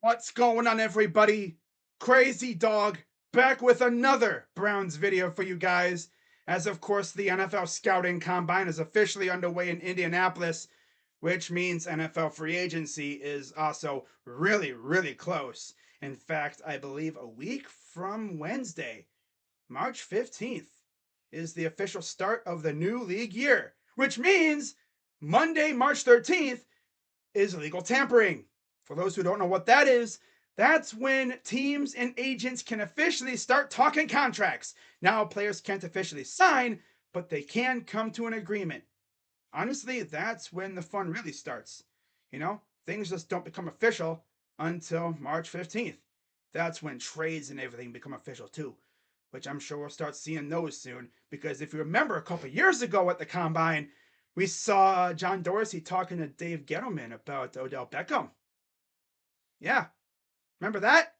What's going on, everybody? Crazy Dog back with another Browns video for you guys. As of course, the NFL Scouting Combine is officially underway in Indianapolis, which means NFL free agency is also really close. In fact, I believe a week from Wednesday, March 15th, is the official start of the new league year, which means Monday, March 13th, is legal tampering. For those who don't know what that is, that's when teams and agents can officially start talking contracts. Now, players can't officially sign, but they can come to an agreement. Honestly, that's when the fun really starts. Things just don't become official until March 15th. That's when trades and everything become official too, which I'm sure we'll start seeing those soon. Because if you remember a couple years ago at the Combine, we saw John Dorsey talking to Dave Gettleman about Odell Beckham. Yeah, remember that?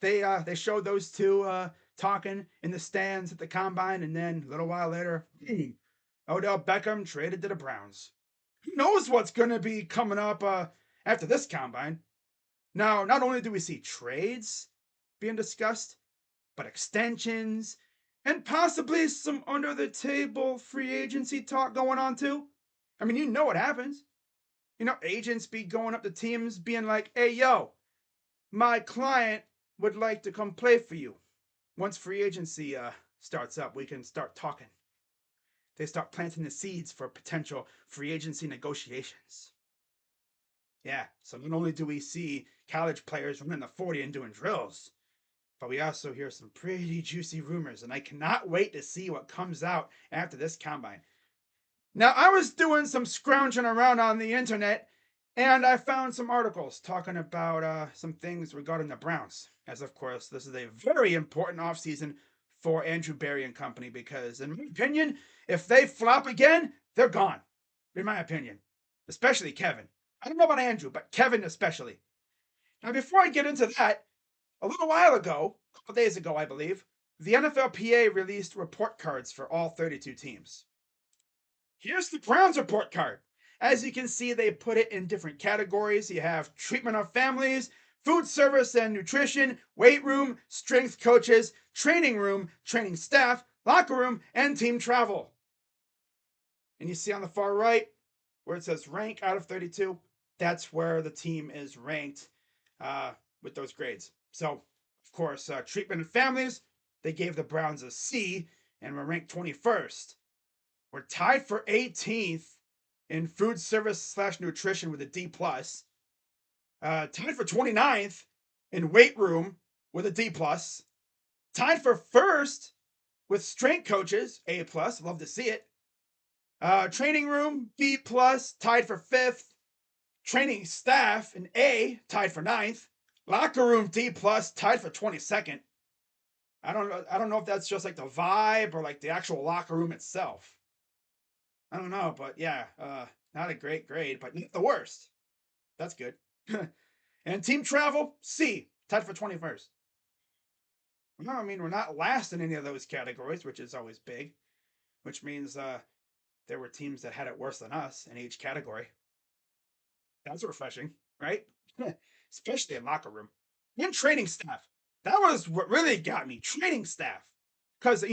They showed those two talking in the stands at the Combine, and then a little while later, Odell Beckham traded to the Browns. Who knows what's going to be coming up after this Combine? Now, not only do we see trades being discussed, but extensions and possibly some under the table free agency talk going on too. I mean, you know what happens. Agents be going up to teams being like, hey, yo, my client would like to come play for you. Once free agency starts up, we can start talking. They start planting the seeds for potential free agency negotiations. Yeah, so not only do we see college players running the 40 and doing drills, but we also hear some pretty juicy rumors, and I cannot wait to see what comes out after this combine. Now, I was doing some scrounging around on the internet, and I found some articles talking about some things regarding the Browns. As of course, this is a very important offseason for Andrew Berry and company because, in my opinion, if they flop again, they're gone. In my opinion, especially Kevin. I don't know about Andrew, but Kevin especially. Now, before I get into that, a little while ago, a couple days ago, I believe, the NFLPA released report cards for all 32 teams. Here's the Browns report card. As you can see, they put it in different categories. You have treatment of families, food service and nutrition, weight room, strength coaches, training room, training staff, locker room, and team travel. And you see on the far right where it says rank out of 32, that's where the team is ranked with those grades. So, of course, treatment of families, they gave the Browns a C and were ranked 21st. We're tied for 18th in food service / nutrition with a D plus. Tied for 29th in weight room with a D plus. Tied for first with strength coaches, A plus. Love to see it. Training room, B plus. Tied for fifth. Training staff, an A, tied for ninth. Locker room, D plus. Tied for 22nd. I don't know if that's just like the vibe or like the actual locker room itself. I don't know, but yeah, not a great grade, but not the worst. That's good. And team travel, C, tied for 21st. No, I mean, we're not last in any of those categories, which is always big, which means there were teams that had it worse than us in each category. That's refreshing, right? Especially in locker room and training staff. That was what really got me, training staff. Because,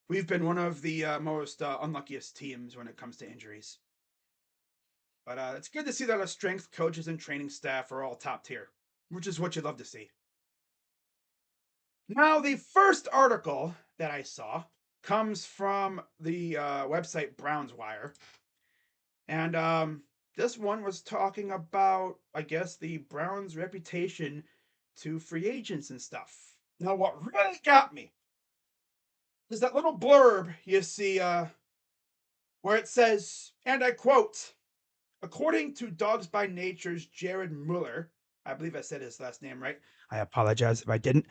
we've been one of the most unluckiest teams when it comes to injuries. But it's good to see that our strength coaches and training staff are all top tier, which is what you love to see. Now, the first article that I saw comes from the website Browns Wire. And this one was talking about, I guess, the Browns' reputation to free agents and stuff. Now, what really got me is that little blurb you see where it says, and I quote, according to Dogs by Nature's Jared Mueller, I believe I said his last name right. I apologize if I didn't.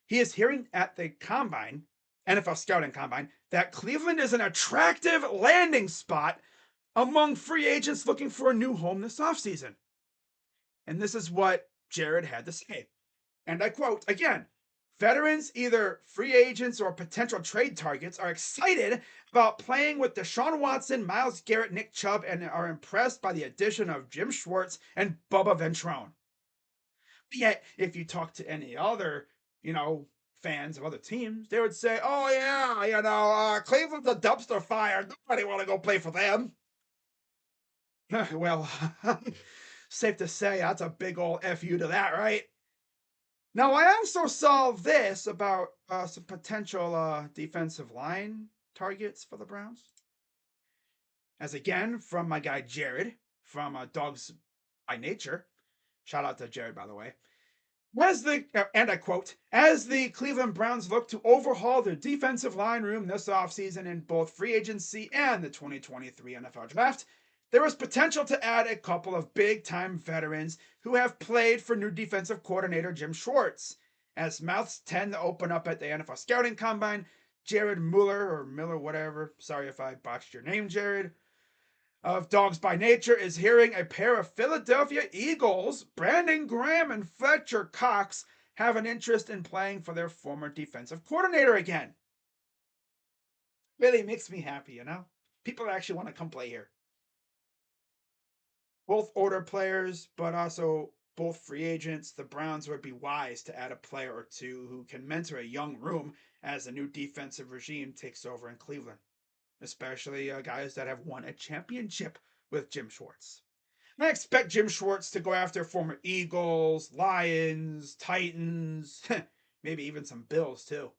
He is hearing at the Combine, NFL Scouting Combine, that Cleveland is an attractive landing spot among free agents looking for a new home this offseason. And this is what Jared had to say. And I quote again, veterans, either free agents or potential trade targets, are excited about playing with Deshaun Watson, Myles Garrett, Nick Chubb, and are impressed by the addition of Jim Schwartz and Bubba Ventrone. Yet, if you talk to any other, you know, fans of other teams, they would say, "Oh yeah, Cleveland's a dumpster fire. Nobody want to go play for them." Well, safe to say that's a big old fu to that, right? Now, I also saw this about some potential defensive line targets for the Browns. As again, from my guy Jared from Dogs by Nature. Shout out to Jared, by the way. And I quote, as the Cleveland Browns look to overhaul their defensive line room this offseason in both free agency and the 2023 NFL Draft, there is potential to add a couple of big time veterans who have played for new defensive coordinator Jim Schwartz. As mouths tend to open up at the NFL Scouting Combine, Jared Mueller, or Miller, whatever, sorry if I botched your name, Jared, of Dogs by Nature is hearing a pair of Philadelphia Eagles, Brandon Graham and Fletcher Cox, have an interest in playing for their former defensive coordinator again. Really makes me happy, you know? People actually want to come play here. Both older players, but also both free agents. The Browns would be wise to add a player or two who can mentor a young room as a new defensive regime takes over in Cleveland, especially guys that have won a championship with Jim Schwartz. I expect Jim Schwartz to go after former Eagles, Lions, Titans, maybe even some Bills too.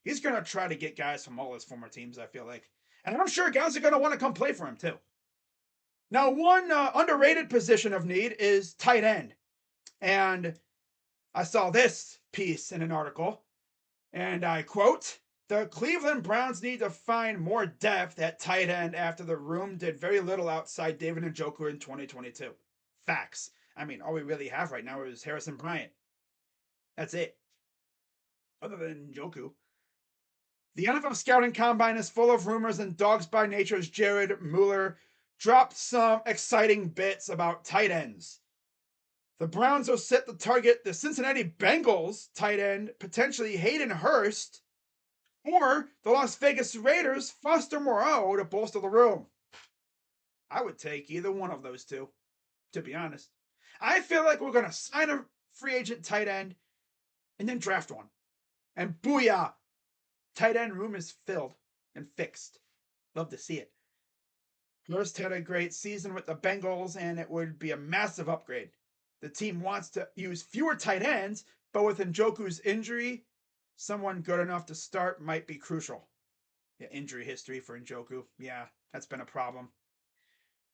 He's going to try to get guys from all his former teams, I feel like. And I'm sure guys are going to want to come play for him too. Now, one underrated position of need is tight end. And I saw this piece in an article, and I quote, the Cleveland Browns need to find more depth at tight end after the room did very little outside David Njoku in 2022. Facts. I mean, all we really have right now is Harrison Bryant. That's it. Other than Njoku. The NFL Scouting Combine is full of rumors, and Dogs by Nature's Jared Mueller dropped some exciting bits about tight ends. The Browns will set to target the Cincinnati Bengals tight end, potentially Hayden Hurst, or the Las Vegas Raiders' Foster Moreau to bolster the room. I would take either one of those two, to be honest. I feel like we're going to sign a free agent tight end and then draft one. And booyah! Tight end room is filled and fixed. Love to see it. Hurst had a great season with the Bengals, and it would be a massive upgrade. The team wants to use fewer tight ends, but with Njoku's injury, someone good enough to start might be crucial. Yeah, injury history for Njoku. Yeah, that's been a problem.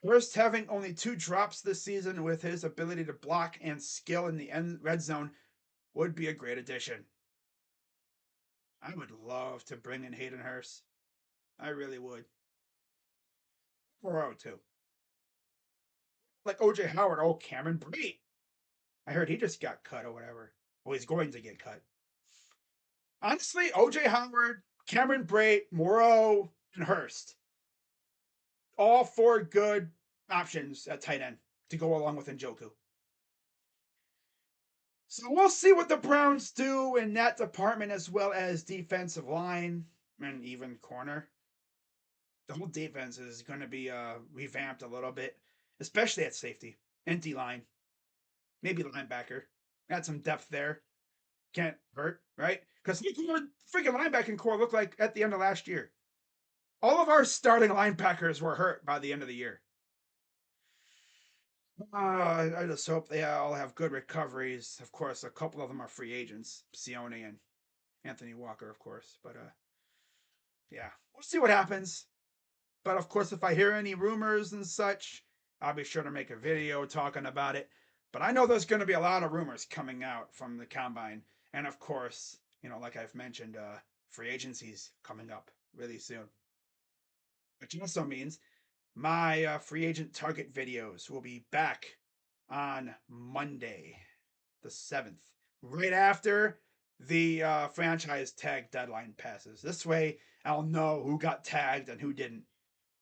Hurst having only 2 drops this season with his ability to block and skill in the red zone would be a great addition. I would love to bring in Hayden Hurst. I really would. Moreau, too. Like OJ Howard. Oh, Cameron Brate. I heard he just got cut or whatever. Well, he's going to get cut. Honestly, OJ Howard, Cameron Brate, Moreau, and Hurst. All 4 good options at tight end to go along with Njoku. So we'll see what the Browns do in that department, as well as defensive line and even corner. The whole defense is going to be revamped a little bit, especially at safety and D line, maybe linebacker. Add some depth there. Can't hurt, right? Because look what our freaking linebacking core looked like at the end of last year. All of our starting linebackers were hurt by the end of the year. I just hope they all have good recoveries. Of course, a couple of them are free agents, Sione and Anthony Walker, of course. But yeah, we'll see what happens. But of course, if I hear any rumors and such, I'll be sure to make a video talking about it. But I know there's going to be a lot of rumors coming out from the combine, and of course, like I've mentioned, free agency's coming up really soon, which also means my free agent target videos will be back on Monday, the 7th, right after the franchise tag deadline passes. This way, I'll know who got tagged and who didn't.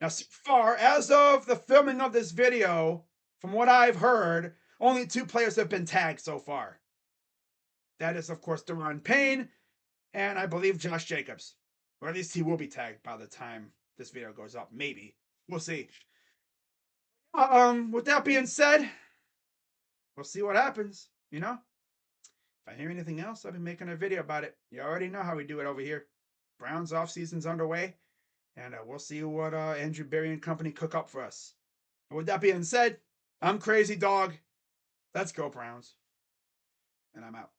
Now, so far, as of the filming of this video, from what I've heard, only 2 players have been tagged so far. That is, of course, Deron Payne and I believe Josh Jacobs. Or at least he will be tagged by the time this video goes up. Maybe. We'll see. With that being said, we'll see what happens, If I hear anything else, I'll be making a video about it. You already know how we do it over here. Browns off season's underway, and we'll see what Andrew Berry and company cook up for us. And with that being said, I'm Crazy Dog. Let's go, Browns. And I'm out.